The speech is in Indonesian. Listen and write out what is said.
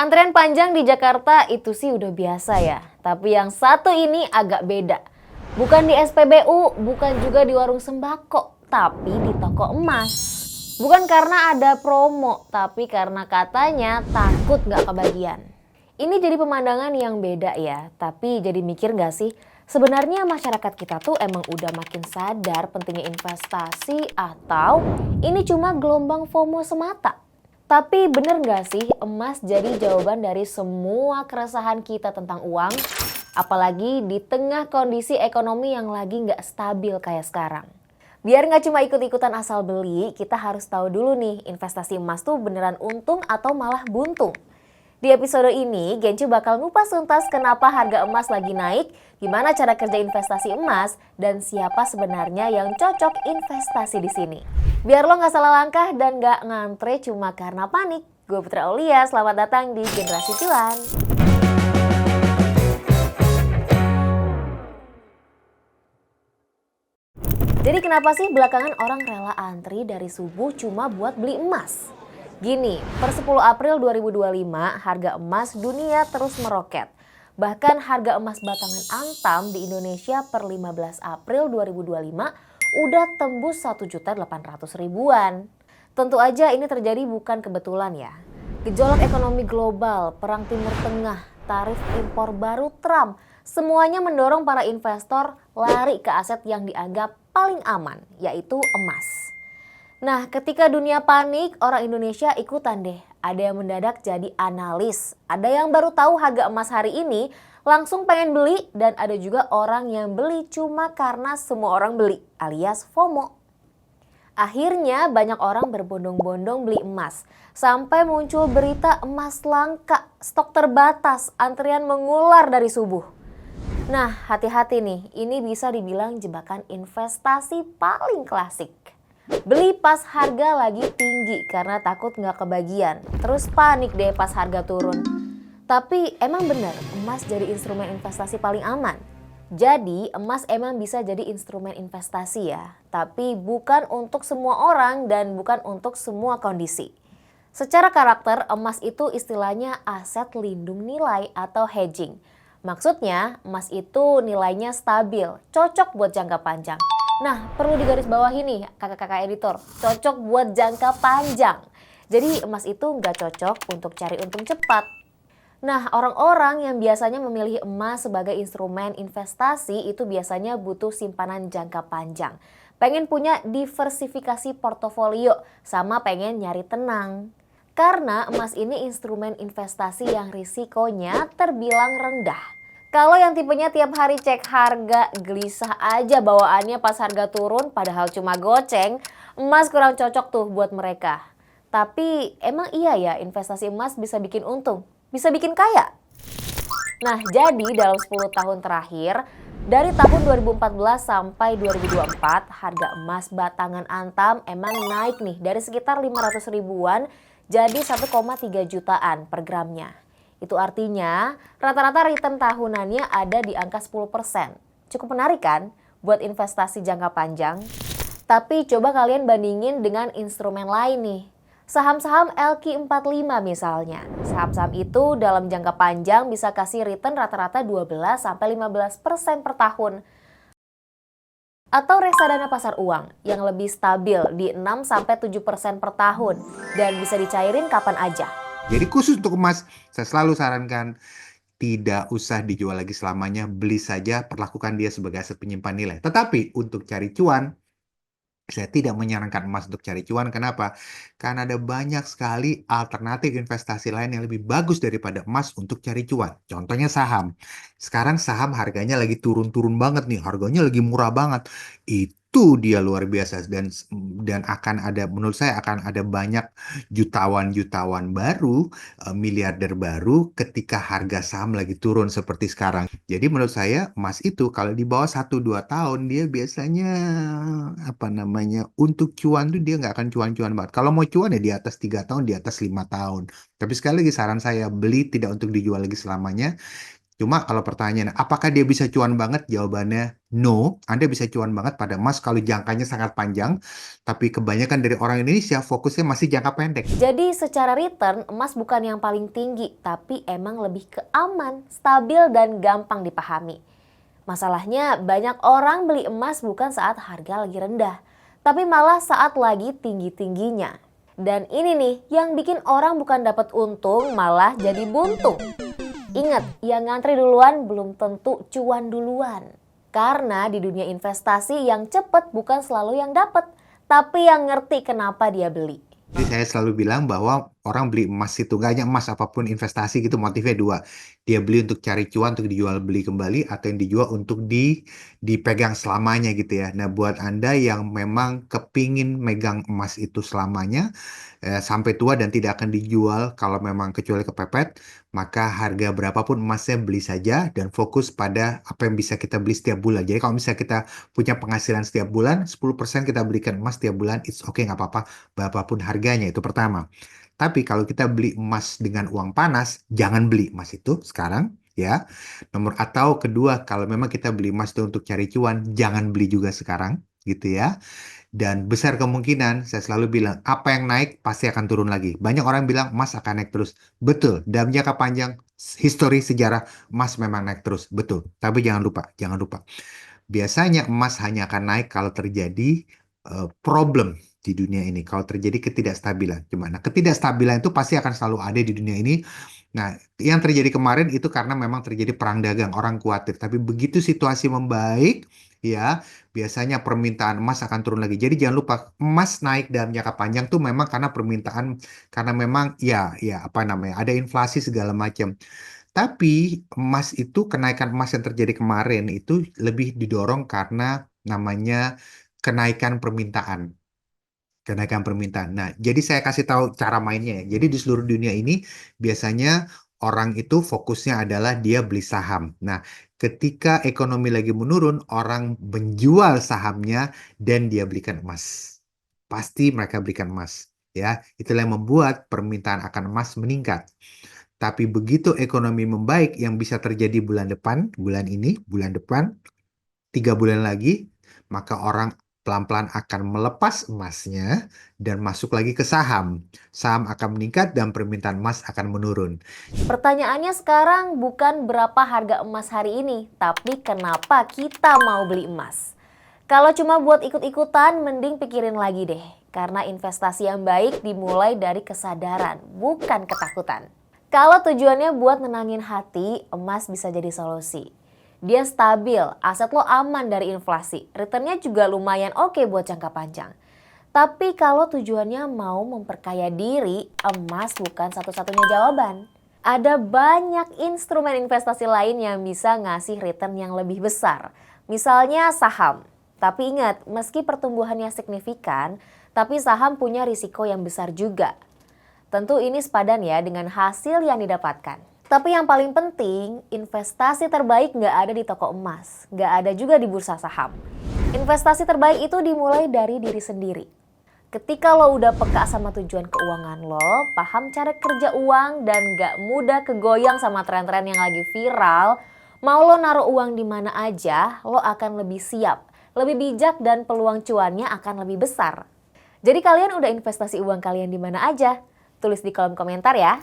Antrian panjang di Jakarta itu sih udah biasa ya. Tapi yang satu ini agak beda. Bukan di SPBU, bukan juga di warung sembako, tapi di toko emas. Bukan karena ada promo, tapi karena katanya takut nggak kebagian. Ini jadi pemandangan yang beda ya, tapi jadi mikir nggak sih? Sebenarnya masyarakat kita tuh emang udah makin sadar pentingnya investasi atau ini cuma gelombang FOMO semata? Tapi bener nggak sih emas jadi jawaban dari semua keresahan kita tentang uang? Apalagi di tengah kondisi ekonomi yang lagi nggak stabil kayak sekarang. Biar nggak cuma ikut-ikutan asal beli, kita harus tahu dulu nih investasi emas tuh beneran untung atau malah buntung. Di episode ini, Gencu bakal ngupas tuntas kenapa harga emas lagi naik, gimana cara kerja investasi emas, dan siapa sebenarnya yang cocok investasi di sini. Biar lo nggak salah langkah dan nggak ngantre cuma karena panik. Gue Putra Aulia, selamat datang di Generasi Cuan. Jadi kenapa sih belakangan orang rela antri dari subuh cuma buat beli emas? Gini, per 10 April 2025 harga emas dunia terus meroket. Bahkan harga emas batangan Antam di Indonesia per 15 April 2025 udah tembus 1.800.000-an. Tentu aja ini terjadi bukan kebetulan ya. Gejolak ekonomi global, perang Timur Tengah, tarif impor baru Trump, semuanya mendorong para investor lari ke aset yang dianggap paling aman, yaitu emas. Nah, ketika dunia panik, orang Indonesia ikutan deh. Ada yang mendadak jadi analis, ada yang baru tahu harga emas hari ini, langsung pengen beli, dan ada juga orang yang beli cuma karena semua orang beli, alias FOMO. Akhirnya banyak orang berbondong-bondong beli emas, sampai muncul berita emas langka, stok terbatas, antrian mengular dari subuh. Nah, hati-hati nih, ini bisa dibilang jebakan investasi paling klasik. Beli pas harga lagi tinggi karena takut nggak kebagian. Terus panik deh pas harga turun. Tapi emang bener emas jadi instrumen investasi paling aman? Jadi emas emang bisa jadi instrumen investasi ya. Tapi bukan untuk semua orang dan bukan untuk semua kondisi. Secara karakter emas itu istilahnya aset lindung nilai atau hedging. Maksudnya emas itu nilainya stabil, cocok buat jangka panjang. Nah, perlu digarisbawahi nih kakak-kakak editor, cocok buat jangka panjang. Jadi emas itu nggak cocok untuk cari untung cepat. Nah, orang-orang yang biasanya memilih emas sebagai instrumen investasi itu biasanya butuh simpanan jangka panjang. Pengen punya diversifikasi portofolio sama pengen nyari tenang. Karena emas ini instrumen investasi yang risikonya terbilang rendah. Kalau yang tipenya tiap hari cek harga, gelisah aja bawaannya pas harga turun padahal cuma goceng, emas kurang cocok tuh buat mereka. Tapi emang iya ya investasi emas bisa bikin untung, bisa bikin kaya? Nah jadi dalam 10 tahun terakhir, dari tahun 2014 sampai 2024, harga emas batangan Antam emang naik nih dari sekitar 500 ribuan jadi 1,3 jutaan per gramnya. Itu artinya rata-rata return tahunannya ada di angka 10%. Cukup menarik kan buat investasi jangka panjang? Tapi coba kalian bandingin dengan instrumen lain nih. Saham-saham LQ45 misalnya. Saham-saham itu dalam jangka panjang bisa kasih return rata-rata 12-15% per tahun. Atau reksadana pasar uang yang lebih stabil di 6-7% per tahun dan bisa dicairin kapan aja. Jadi khusus untuk emas, saya selalu sarankan tidak usah dijual lagi selamanya, beli saja, perlakukan dia sebagai aset penyimpan nilai. Tetapi untuk cari cuan, saya tidak menyarankan emas untuk cari cuan. Kenapa? Karena ada banyak sekali alternatif investasi lain yang lebih bagus daripada emas untuk cari cuan. Contohnya saham. Sekarang saham harganya lagi turun-turun banget nih, harganya lagi murah banget. Itu dia luar biasa dan akan ada, menurut saya akan ada banyak jutawan-jutawan baru, miliarder baru ketika harga saham lagi turun seperti sekarang. Jadi menurut saya emas itu kalau di bawah 1-2 tahun dia biasanya apa namanya untuk cuan tuh dia nggak akan cuan-cuan banget. Kalau mau cuan ya di atas 3 tahun, di atas 5 tahun. Tapi sekali lagi saran saya beli tidak untuk dijual lagi selamanya. Cuma kalau pertanyaan, apakah dia bisa cuan banget? Jawabannya no. Anda bisa cuan banget pada emas kalau jangkanya sangat panjang, tapi kebanyakan dari orang Indonesia fokusnya masih jangka pendek. Jadi secara return, emas bukan yang paling tinggi, tapi emang lebih ke aman, stabil, dan gampang dipahami. Masalahnya banyak orang beli emas bukan saat harga lagi rendah, tapi malah saat lagi tinggi-tingginya. Dan ini nih yang bikin orang bukan dapat untung, malah jadi buntung. Ingat, yang ngantri duluan belum tentu cuan duluan. Karena di dunia investasi yang cepat bukan selalu yang dapat, tapi yang ngerti kenapa dia beli. Jadi saya selalu bilang bahwa orang beli emas itu, gak hanya emas, apapun investasi gitu, motifnya dua. Dia beli untuk cari cuan, untuk dijual beli kembali, atau yang dijual untuk dipegang selamanya gitu ya. Nah, buat Anda yang memang kepingin megang emas itu selamanya, sampai tua dan tidak akan dijual kalau memang kecuali kepepet, maka harga berapapun emasnya beli saja dan fokus pada apa yang bisa kita beli setiap bulan. Jadi kalau misalnya kita punya penghasilan setiap bulan, 10% kita belikan emas setiap bulan, it's okay, nggak apa-apa, berapapun harganya, itu pertama. Tapi kalau kita beli emas dengan uang panas, jangan beli emas itu sekarang, ya. Atau kedua, kalau memang kita beli emas itu untuk cari cuan, jangan beli juga sekarang, gitu ya. Dan besar kemungkinan, saya selalu bilang, apa yang naik pasti akan turun lagi. Banyak orang bilang emas akan naik terus. Betul, dalam jangka panjang, histori sejarah emas memang naik terus. Betul, tapi jangan lupa. Biasanya emas hanya akan naik kalau terjadi problem di dunia ini. Kalau terjadi ketidakstabilan. Nah, ketidakstabilan itu pasti akan selalu ada di dunia ini. Nah, yang terjadi kemarin itu karena memang terjadi perang dagang, orang khawatir. Tapi begitu situasi membaik, ya, biasanya permintaan emas akan turun lagi. Jadi jangan lupa, emas naik dalam jangka panjang tuh memang karena permintaan, karena memang ya apa namanya, ada inflasi segala macam. Tapi emas itu, kenaikan emas yang terjadi kemarin itu lebih didorong karena namanya kenaikan permintaan. Kenaikan permintaan. Nah, jadi saya kasih tahu cara mainnya ya. Jadi di seluruh dunia ini biasanya orang itu fokusnya adalah dia beli saham. Nah, ketika ekonomi lagi menurun, orang menjual sahamnya dan dia belikan emas. Pasti mereka belikan emas. Ya, itulah yang membuat permintaan akan emas meningkat. Tapi begitu ekonomi membaik, yang bisa terjadi bulan depan, bulan ini, bulan depan, 3 bulan lagi, maka orang pelan-pelan akan melepas emasnya dan masuk lagi ke saham. Saham akan meningkat dan permintaan emas akan menurun. Pertanyaannya sekarang bukan berapa harga emas hari ini, tapi kenapa kita mau beli emas. Kalau cuma buat ikut-ikutan, mending pikirin lagi deh. Karena investasi yang baik dimulai dari kesadaran, bukan ketakutan. Kalau tujuannya buat menangin hati, emas bisa jadi solusi. Dia stabil, aset lo aman dari inflasi, returnnya juga lumayan oke buat jangka panjang. Tapi kalau tujuannya mau memperkaya diri, emas bukan satu-satunya jawaban. Ada banyak instrumen investasi lain yang bisa ngasih return yang lebih besar. Misalnya saham. Tapi ingat, meski pertumbuhannya signifikan, tapi saham punya risiko yang besar juga. Tentu ini sepadan ya dengan hasil yang didapatkan. Tapi yang paling penting, investasi terbaik nggak ada di toko emas, nggak ada juga di bursa saham. Investasi terbaik itu dimulai dari diri sendiri. Ketika lo udah peka sama tujuan keuangan lo, paham cara kerja uang dan nggak mudah kegoyang sama tren-tren yang lagi viral, mau lo naruh uang di mana aja, lo akan lebih siap, lebih bijak dan peluang cuannya akan lebih besar. Jadi kalian udah investasi uang kalian di mana aja? Tulis di kolom komentar ya.